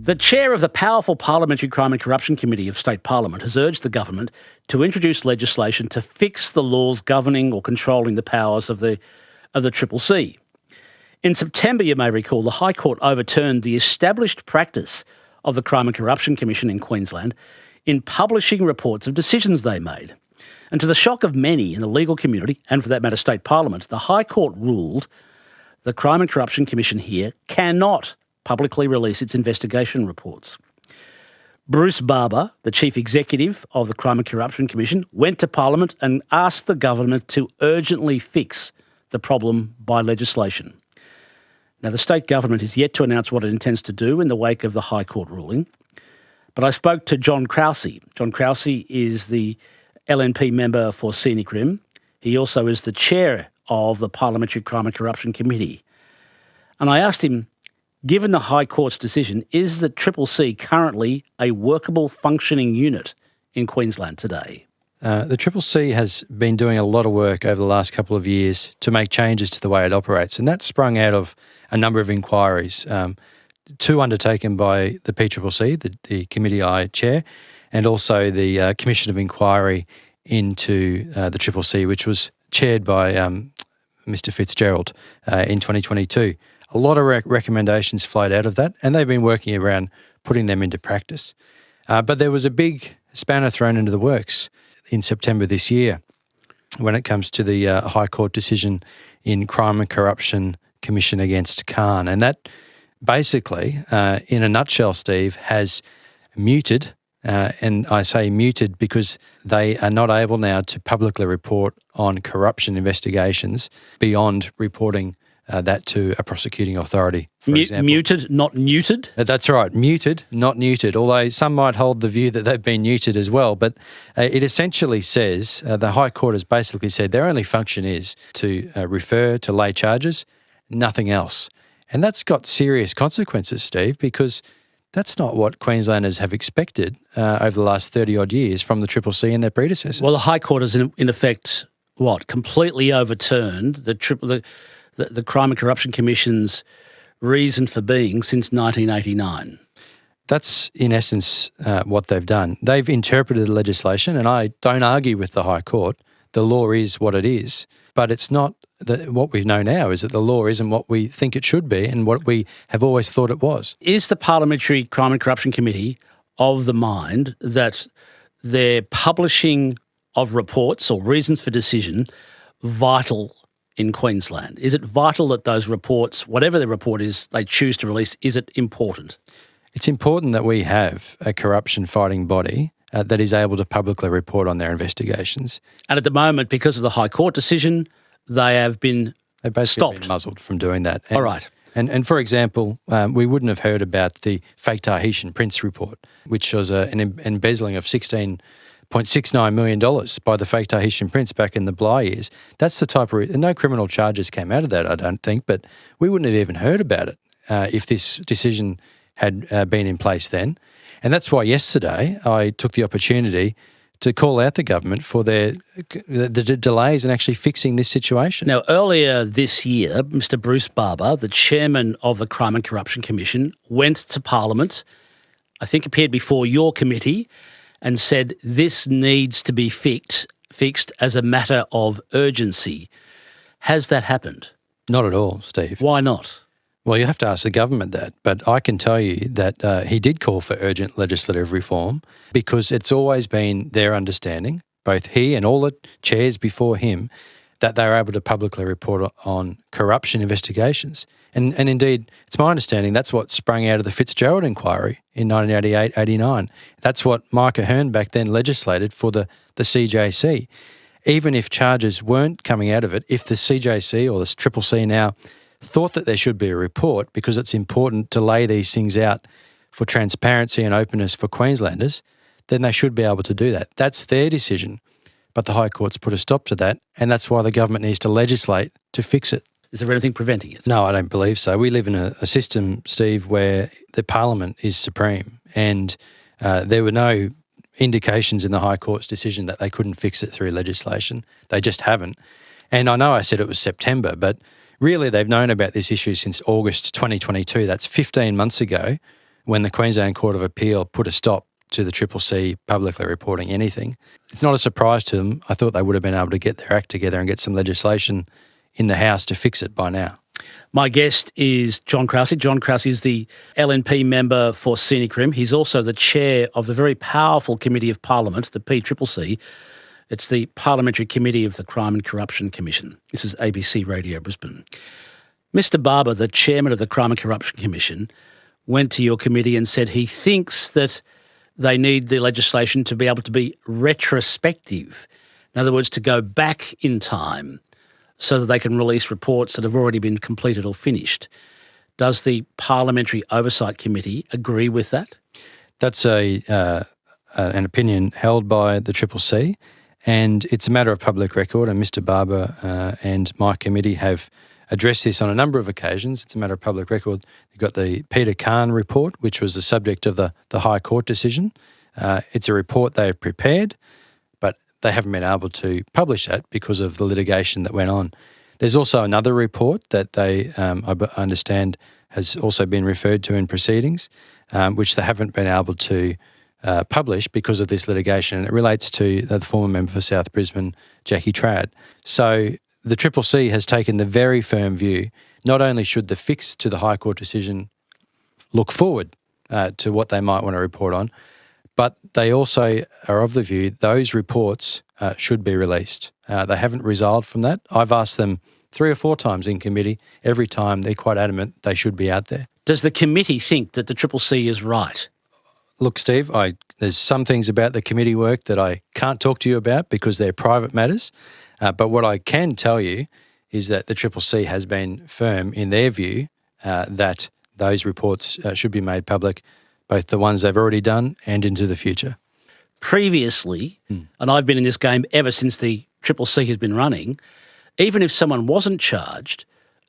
The chair of the powerful Parliamentary Crime and Corruption Committee of State Parliament has urged the government to introduce legislation to fix the laws governing or controlling the powers of the CCC. In September, you may recall, the High Court overturned the established practice of the Crime and Corruption Commission in Queensland in publishing reports of decisions they made. And to the shock of many in the legal community, and for that matter State Parliament, the High Court ruled the Crime and Corruption Commission here cannot publicly release its investigation reports. Bruce Barber, the Chief Executive of the Crime and Corruption Commission, went to Parliament and asked the government to urgently fix the problem by legislation. Now, the state government is yet to announce what it intends to do in the wake of the High Court ruling, but I spoke to Jon Krause. Jon Krause is the LNP member for Scenic Rim. He also is the chair of the Parliamentary Crime and Corruption Committee. And I asked him, given the High Court's decision, is the CCC currently a workable, functioning unit in Queensland today? The CCC has been doing a lot of work over the last couple of years to make changes to the way it operates, and that sprung out of a number of inquiries, two undertaken by the PCCC, the committee I chair, and also the Commission of Inquiry into the CCC, which was chaired by Mr Fitzgerald in 2022. A lot of recommendations flowed out of that, and they've been working around putting them into practice. But there was a big spanner thrown into the works in September this year when it comes to the High Court decision in Crime and Corruption Commission against Khan. And that basically, in a nutshell, Steve, has muted, and I say muted because they are not able now to publicly report on corruption investigations beyond reporting that to a prosecuting authority, for example. Muted, not neutered? That's right, muted, not neutered, although some might hold the view that they've been neutered as well. But it essentially says, the High Court has basically said their only function is to refer, to lay charges, nothing else. And that's got serious consequences, Steve, because that's not what Queenslanders have expected over the last 30-odd years from the CCC and their predecessors. Well, the High Court has, in effect, completely overturned the Crime and Corruption Commission's reason for being since 1989. That's, in essence, what they've done. They've interpreted the legislation, and I don't argue with the High Court. The law is what it is, but it's not what we know now is that the law isn't what we think it should be and what we have always thought it was. Is the Parliamentary Crime and Corruption Committee of the mind that their publishing of reports or reasons for decision vital in Queensland? Is it vital that those reports, whatever the report is they choose to release, is it important? It's important that we have a corruption-fighting body that is able to publicly report on their investigations. And at the moment, because of the High Court decision, they have been They've basically stopped. been muzzled from doing that. All right. And for example, we wouldn't have heard about the fake Tahitian Prince report, which was an embezzling of $16.69 million by the fake Tahitian Prince back in the Bligh years. That's the type of... no criminal charges came out of that, I don't think, but we wouldn't have even heard about it if this decision had been in place then. And that's why yesterday I took the opportunity to call out the government for the delays in actually fixing this situation. Now, earlier this year, Mr Bruce Barber, the chairman of the Crime and Corruption Commission, went to Parliament, I think appeared before your committee, and said this needs to be fixed as a matter of urgency. Has that happened? Not at all, Steve. Why not? Well, you have to ask the government that, but I can tell you that he did call for urgent legislative reform because it's always been their understanding, both he and all the chairs before him, that they were able to publicly report on corruption investigations. And indeed, it's my understanding that's what sprung out of the Fitzgerald inquiry in 1988-89. That's what Mike Ahern back then legislated for the CJC. Even if charges weren't coming out of it, if the CJC or the CCC now thought that there should be a report because it's important to lay these things out for transparency and openness for Queenslanders, then they should be able to do that. That's their decision. But the High Court's put a stop to that, and that's why the government needs to legislate to fix it. Is there anything preventing it? No, I don't believe so. We live in a system, Steve, where the Parliament is supreme, and there were no indications in the High Court's decision that they couldn't fix it through legislation. They just haven't. And I know I said it was September, but really they've known about this issue since August 2022. That's 15 months ago when the Queensland Court of Appeal put a stop to the CCC publicly reporting anything. It's not a surprise to them. I thought they would have been able to get their act together and get some legislation in the House to fix it by now. My guest is Jon Krause. Jon Krause is the LNP member for Scenic Rim. He's also the chair of the very powerful Committee of Parliament, the PCCC. It's the Parliamentary Committee of the Crime and Corruption Commission. This is ABC Radio Brisbane. Mr. Barber, the chairman of the Crime and Corruption Commission, went to your committee and said he thinks that they need the legislation to be able to be retrospective. In other words, to go back in time so that they can release reports that have already been completed or finished. Does the Parliamentary Oversight Committee agree with that? That's an opinion held by the CCC, and it's a matter of public record, and Mr. Barber and my committee have addressed this on a number of occasions. It's a matter of public record. You've got the Peter Khan report, which was the subject of the High Court decision. It's a report they have prepared, but they haven't been able to publish that because of the litigation that went on. There's also another report that they, I understand, has also been referred to in proceedings, which they haven't been able to publish because of this litigation. It relates to the former member for South Brisbane, Jackie Trad. So the CCC has taken the very firm view, not only should the fix to the High Court decision look forward to what they might want to report on, but they also are of the view those reports should be released. They haven't resolved from that. I've asked them 3 or 4 times in committee. Every time they're quite adamant they should be out there. Does the committee think that the CCC is right? Look, Steve, there's some things about the committee work that I can't talk to you about because they're private matters. But what I can tell you is that the CCC has been firm in their view that those reports should be made public, both the ones they've already done and into the future. Previously, and I've been in this game ever since the CCC has been running, even if someone wasn't charged,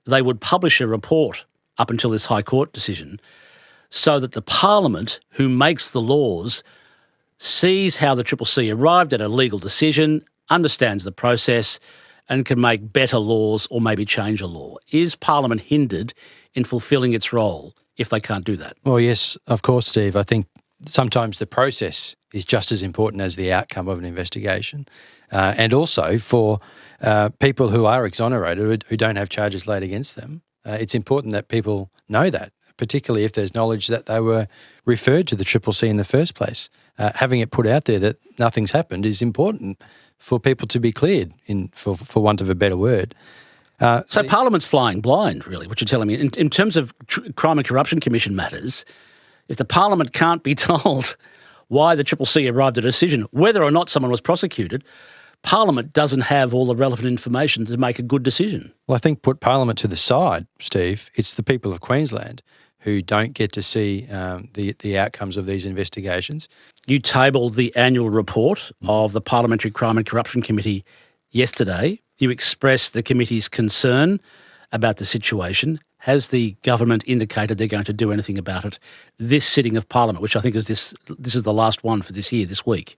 they would publish a report up until this High Court decision so that the Parliament, who makes the laws, sees how the CCC arrived at a legal decision, understands the process, and can make better laws or maybe change a law. Is Parliament hindered in fulfilling its role if they can't do that? Well, yes, of course, Steve. I think sometimes the process is just as important as the outcome of an investigation. And also for people who are exonerated, who don't have charges laid against them, it's important that people know that, particularly if there's knowledge that they were referred to the CCC in the first place. Having it put out there that nothing's happened is important for people to be cleared, for want of a better word. So Parliament's flying blind, really, what you're telling me. In terms of Crime and Corruption Commission matters, if the Parliament can't be told why the CCC arrived at a decision, whether or not someone was prosecuted, Parliament doesn't have all the relevant information to make a good decision. Well, I think put Parliament to the side, Steve. It's the people of Queensland who don't get to see the outcomes of these investigations. You tabled the annual report of the Parliamentary Crime and Corruption Committee yesterday. You expressed the committee's concern about the situation. Has the government indicated they're going to do anything about it this sitting of Parliament, which I think is this is the last one for this year, this week?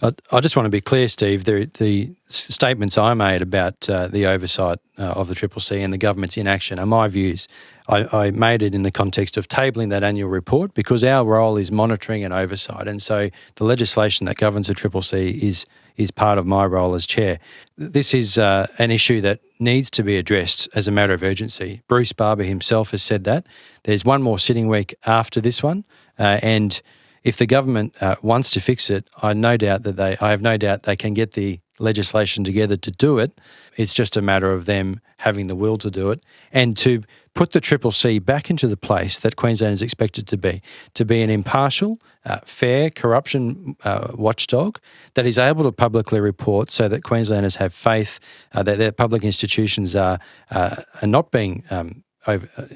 I just want to be clear, Steve. The statements I made about the oversight of the CCC and the government's inaction are my views. I made it in the context of tabling that annual report because our role is monitoring and oversight, and so the legislation that governs the CCC is part of my role as chair. This is an issue that needs to be addressed as a matter of urgency. Bruce Barber himself has said that. There's one more sitting week after this one, and if the government wants to fix it, I have no doubt they can get the legislation together to do it. It's just a matter of them having the will to do it and to put the CCC back into the place that Queensland is expected to be an impartial, fair corruption watchdog that is able to publicly report so that Queenslanders have faith that their public institutions are not being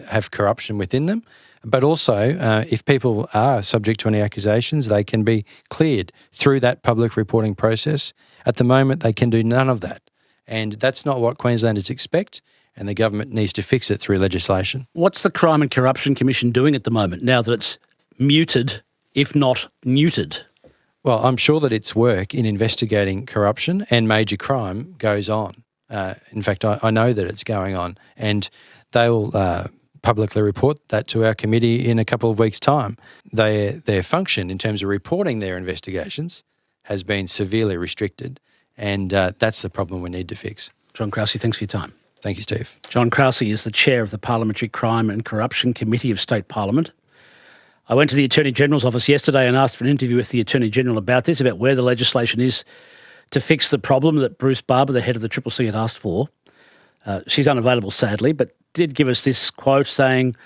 have corruption within them. But also, if people are subject to any accusations, they can be cleared through that public reporting process. At the moment, they can do none of that. And that's not what Queenslanders expect, and the government needs to fix it through legislation. What's the Crime and Corruption Commission doing at the moment, now that it's muted, if not neutered? Well, I'm sure that its work in investigating corruption and major crime goes on. In fact, I know that it's going on, and they'll publicly report that to our committee in a couple of weeks' time. Their function in terms of reporting their investigations has been severely restricted, and that's the problem we need to fix. Jon Krause, thanks for your time. Thank you, Steve. Jon Krause is the chair of the Parliamentary Crime and Corruption Committee of State Parliament. I went to the Attorney General's office yesterday and asked for an interview with the Attorney General about this, about where the legislation is to fix the problem that Bruce Barber, the head of the CCC, had asked for. She's unavailable, sadly, but did give us this quote saying,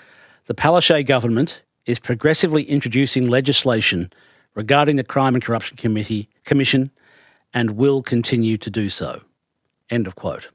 "The Palaszczuk government is progressively introducing legislation regarding the Crime and Corruption Commission and will continue to do so." End of quote.